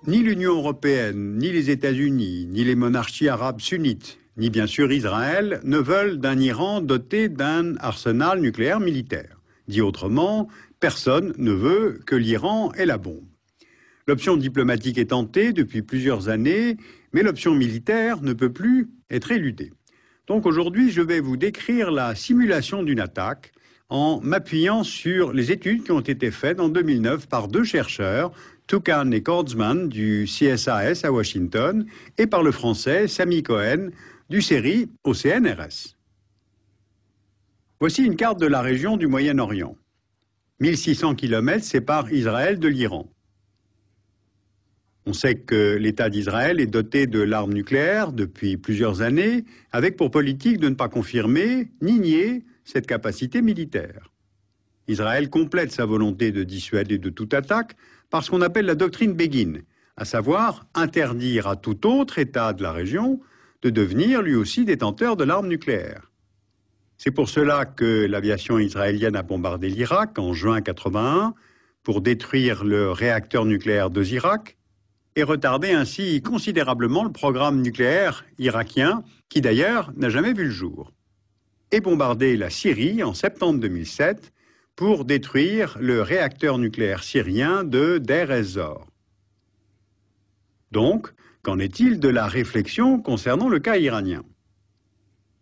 Ni l'Union européenne, ni les États-Unis, ni les monarchies arabes sunnites, ni bien sûr Israël, ne veulent d'un Iran doté d'un arsenal nucléaire militaire. Dit autrement, personne ne veut que l'Iran ait la bombe. L'option diplomatique est tentée depuis plusieurs années, mais l'option militaire ne peut plus être éludée. Donc aujourd'hui, je vais vous décrire la simulation d'une attaque en m'appuyant sur les études qui ont été faites en 2009 par deux chercheurs, Toucan et Kordsman du CSAS à Washington, et par le français Sami Cohen du CERI au CNRS. Voici une carte de la région du Moyen-Orient. 1600 km séparent Israël de l'Iran. On sait que l'État d'Israël est doté de l'arme nucléaire depuis plusieurs années, avec pour politique de ne pas confirmer ni nier cette capacité militaire. Israël complète sa volonté de dissuader de toute attaque par ce qu'on appelle la doctrine Begin, à savoir interdire à tout autre État de la région de devenir lui aussi détenteur de l'arme nucléaire. C'est pour cela que l'aviation israélienne a bombardé l'Irak en juin 1981 pour détruire le réacteur nucléaire de Zirak et retarder ainsi considérablement le programme nucléaire irakien, qui d'ailleurs n'a jamais vu le jour. Et bombarder la Syrie en septembre 2007 pour détruire le réacteur nucléaire syrien de Deir ez-Zor. Donc, qu'en est-il de la réflexion concernant le cas iranien?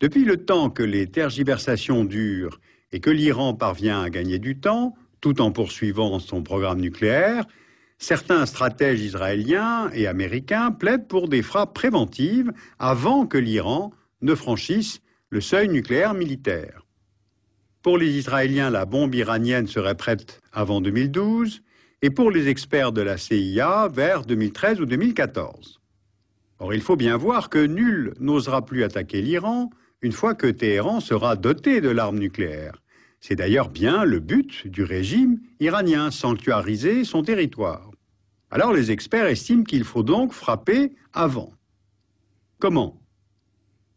Depuis le temps que les tergiversations durent et que l'Iran parvient à gagner du temps, tout en poursuivant son programme nucléaire, certains stratèges israéliens et américains plaident pour des frappes préventives avant que l'Iran ne franchisse le seuil nucléaire militaire. Pour les Israéliens, la bombe iranienne serait prête avant 2012 et pour les experts de la CIA vers 2013 ou 2014. Or, il faut bien voir que nul n'osera plus attaquer l'Iran une fois que Téhéran sera doté de l'arme nucléaire. C'est d'ailleurs bien le but du régime iranien, sanctuariser son territoire. Alors les experts estiment qu'il faut donc frapper avant. Comment?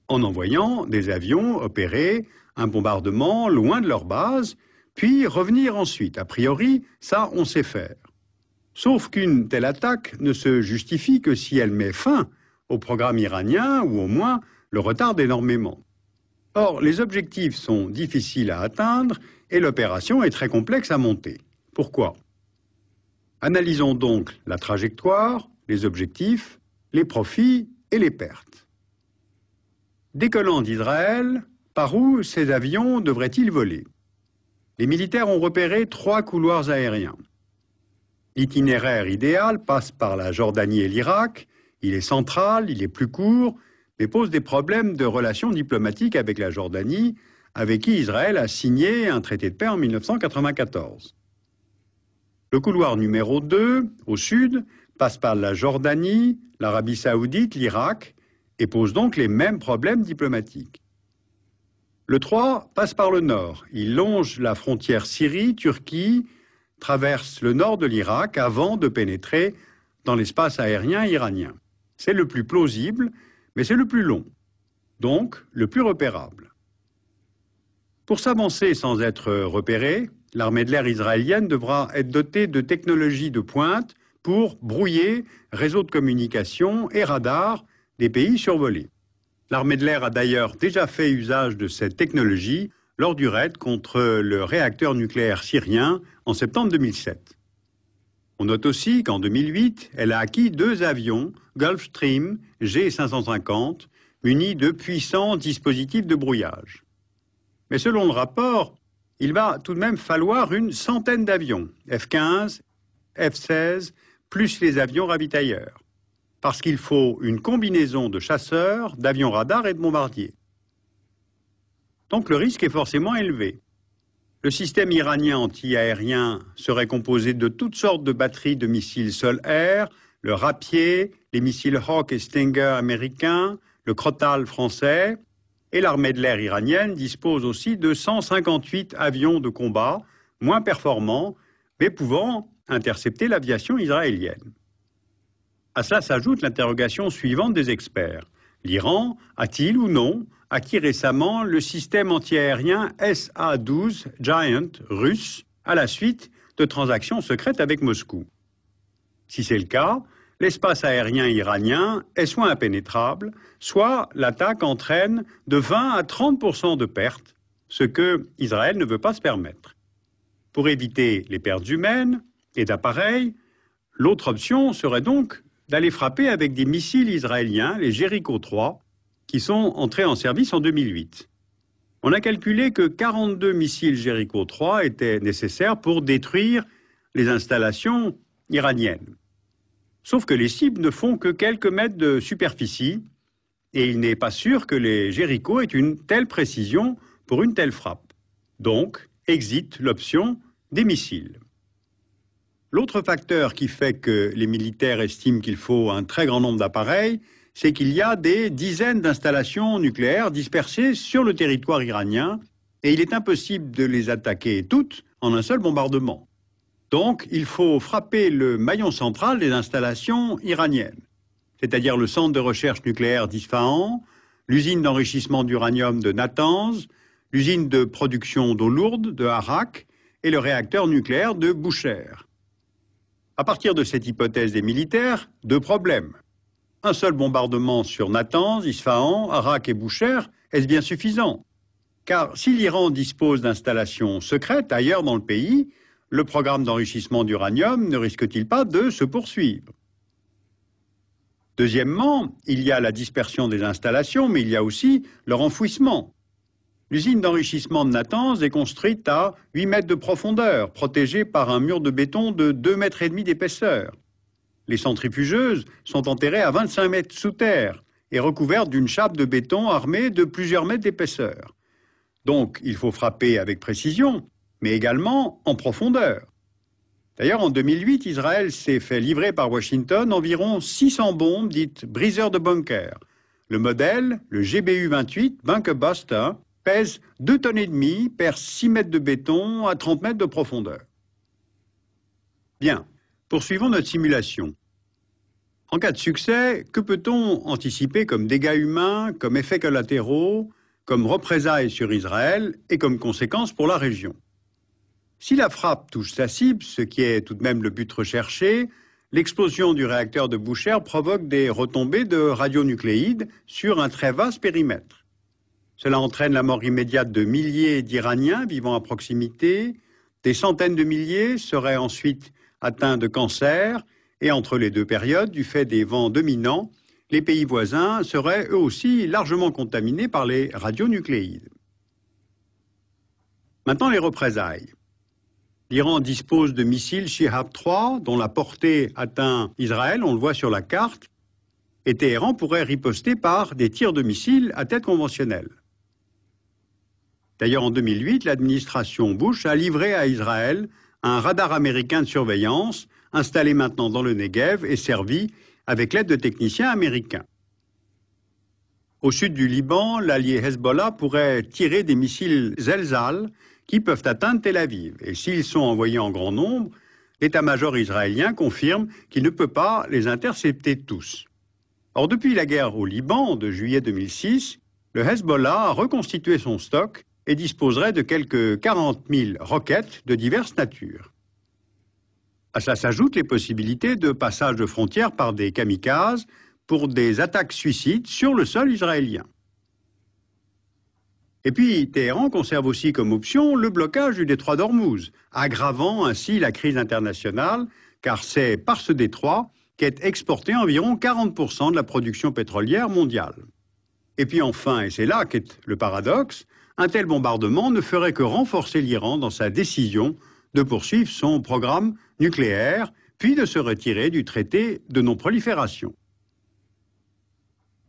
En envoyant des avions opérer un bombardement loin de leur base, puis revenir ensuite. A priori, ça, on sait faire. Sauf qu'une telle attaque ne se justifie que si elle met fin au programme iranien ou au moins le retarde énormément. Or, les objectifs sont difficiles à atteindre et l'opération est très complexe à monter. Pourquoi? Analysons donc la trajectoire, les objectifs, les profits et les pertes. Décollant d'Israël, par où ces avions devraient-ils voler? Les militaires ont repéré 3 couloirs aériens. L'itinéraire idéal passe par la Jordanie et l'Irak. Il est central, il est plus court, mais pose des problèmes de relations diplomatiques avec la Jordanie, avec qui Israël a signé un traité de paix en 1994. Le couloir numéro 2, au sud, passe par la Jordanie, l'Arabie saoudite, l'Irak, et pose donc les mêmes problèmes diplomatiques. Le 3 passe par le nord. Il longe la frontière Syrie-Turquie, traverse le nord de l'Irak avant de pénétrer dans l'espace aérien iranien. C'est le plus plausible, mais c'est le plus long, donc le plus repérable. Pour s'avancer sans être repéré, l'armée de l'air israélienne devra être dotée de technologies de pointe pour brouiller réseaux de communication et radars des pays survolés. L'armée de l'air a d'ailleurs déjà fait usage de cette technologie lors du raid contre le réacteur nucléaire syrien en septembre 2007. On note aussi qu'en 2008, elle a acquis 2 avions Gulfstream G550 munis de puissants dispositifs de brouillage. Mais selon le rapport, il va tout de même falloir une centaine d'avions, F-15, F-16, plus les avions ravitailleurs, parce qu'il faut une combinaison de chasseurs, d'avions radars et de bombardiers. Donc le risque est forcément élevé. Le système iranien anti-aérien serait composé de toutes sortes de batteries de missiles sol-air, le Rapier, les missiles Hawk et Stinger américains, le Crotale français, et l'armée de l'air iranienne dispose aussi de 158 avions de combat, moins performants, mais pouvant intercepter l'aviation israélienne. À cela s'ajoute l'interrogation suivante des experts. L'Iran a-t-il ou non acquis récemment le système antiaérien SA-12 Giant russe à la suite de transactions secrètes avec Moscou? Si c'est le cas, l'espace aérien iranien est soit impénétrable, soit l'attaque entraîne de 20 à 30% de pertes, ce que Israël ne veut pas se permettre. Pour éviter les pertes humaines et d'appareils, l'autre option serait donc d'aller frapper avec des missiles israéliens, les Jericho 3, qui sont entrés en service en 2008. On a calculé que 42 missiles Jericho 3 étaient nécessaires pour détruire les installations iraniennes. Sauf que les cibles ne font que quelques mètres de superficie et il n'est pas sûr que les Jericho aient une telle précision pour une telle frappe. Donc, exit l'option des missiles. L'autre facteur qui fait que les militaires estiment qu'il faut un très grand nombre d'appareils, c'est qu'il y a des dizaines d'installations nucléaires dispersées sur le territoire iranien et il est impossible de les attaquer toutes en un seul bombardement. Donc, il faut frapper le maillon central des installations iraniennes, c'est-à-dire le centre de recherche nucléaire d'Isfahan, l'usine d'enrichissement d'uranium de Natanz, l'usine de production d'eau lourde de Arak et le réacteur nucléaire de Bushehr. À partir de cette hypothèse des militaires, deux problèmes. Un seul bombardement sur Natanz, Isfahan, Arak et Bushehr, est-ce bien suffisant? Car si l'Iran dispose d'installations secrètes ailleurs dans le pays, le programme d'enrichissement d'uranium ne risque-t-il pas de se poursuivre? Deuxièmement, il y a la dispersion des installations, mais il y a aussi leur enfouissement. L'usine d'enrichissement de Natanz est construite à 8 mètres de profondeur, protégée par un mur de béton de 2,5 mètres d'épaisseur. Les centrifugeuses sont enterrées à 25 mètres sous terre et recouvertes d'une chape de béton armée de plusieurs mètres d'épaisseur. Donc, il faut frapper avec précision, mais également en profondeur. D'ailleurs, en 2008, Israël s'est fait livrer par Washington environ 600 bombes dites briseurs de bunkers. Le modèle, le GBU-28 Bunker Buster, pèse 2,5 tonnes, perce 6 mètres de béton à 30 mètres de profondeur. Bien, poursuivons notre simulation. En cas de succès, que peut-on anticiper comme dégâts humains, comme effets collatéraux, comme représailles sur Israël et comme conséquences pour la région? Si la frappe touche sa cible, ce qui est tout de même le but recherché, l'explosion du réacteur de Bushehr provoque des retombées de radionucléides sur un très vaste périmètre. Cela entraîne la mort immédiate de milliers d'Iraniens vivant à proximité, des centaines de milliers seraient ensuite atteints de cancer, et entre les deux périodes, du fait des vents dominants, les pays voisins seraient eux aussi largement contaminés par les radionucléides. Maintenant, les représailles. L'Iran dispose de missiles Shihab 3, dont la portée atteint Israël, on le voit sur la carte, et Téhéran pourrait riposter par des tirs de missiles à tête conventionnelle. D'ailleurs, en 2008, l'administration Bush a livré à Israël un radar américain de surveillance, installé maintenant dans le Negev et servi avec l'aide de techniciens américains. Au sud du Liban, l'allié Hezbollah pourrait tirer des missiles Zelzal qui peuvent atteindre Tel Aviv. Et s'ils sont envoyés en grand nombre, l'état-major israélien confirme qu'il ne peut pas les intercepter tous. Or, depuis la guerre au Liban de juillet 2006, le Hezbollah a reconstitué son stock et disposerait de quelques 40 000 roquettes de diverses natures. À cela s'ajoutent les possibilités de passage de frontières par des kamikazes pour des attaques suicides sur le sol israélien. Et puis, Téhéran conserve aussi comme option le blocage du détroit d'Ormuz, aggravant ainsi la crise internationale, car c'est par ce détroit qu'est exporté environ 40% de la production pétrolière mondiale. Et puis enfin, et c'est là qu'est le paradoxe, un tel bombardement ne ferait que renforcer l'Iran dans sa décision de poursuivre son programme nucléaire, puis de se retirer du traité de non-prolifération.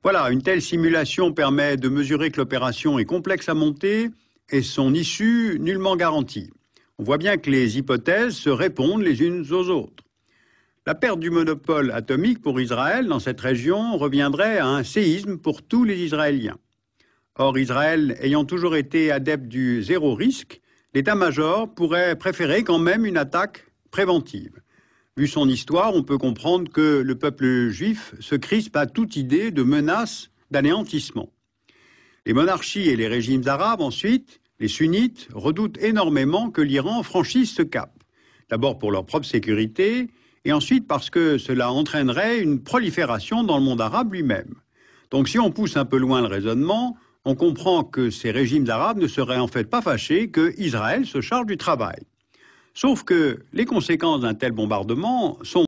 Voilà, une telle simulation permet de mesurer que l'opération est complexe à monter et son issue nullement garantie. On voit bien que les hypothèses se répondent les unes aux autres. La perte du monopole atomique pour Israël dans cette région reviendrait à un séisme pour tous les Israéliens. Or, Israël ayant toujours été adepte du zéro risque, l'état-major pourrait préférer quand même une attaque préventive. Vu son histoire, on peut comprendre que le peuple juif se crispe à toute idée de menace d'anéantissement. Les monarchies et les régimes arabes, ensuite, les sunnites, redoutent énormément que l'Iran franchisse ce cap. D'abord pour leur propre sécurité, et ensuite parce que cela entraînerait une prolifération dans le monde arabe lui-même. Donc si on pousse un peu loin le raisonnement, on comprend que ces régimes arabes ne seraient en fait pas fâchés que Israël se charge du travail. Sauf que les conséquences d'un tel bombardement sont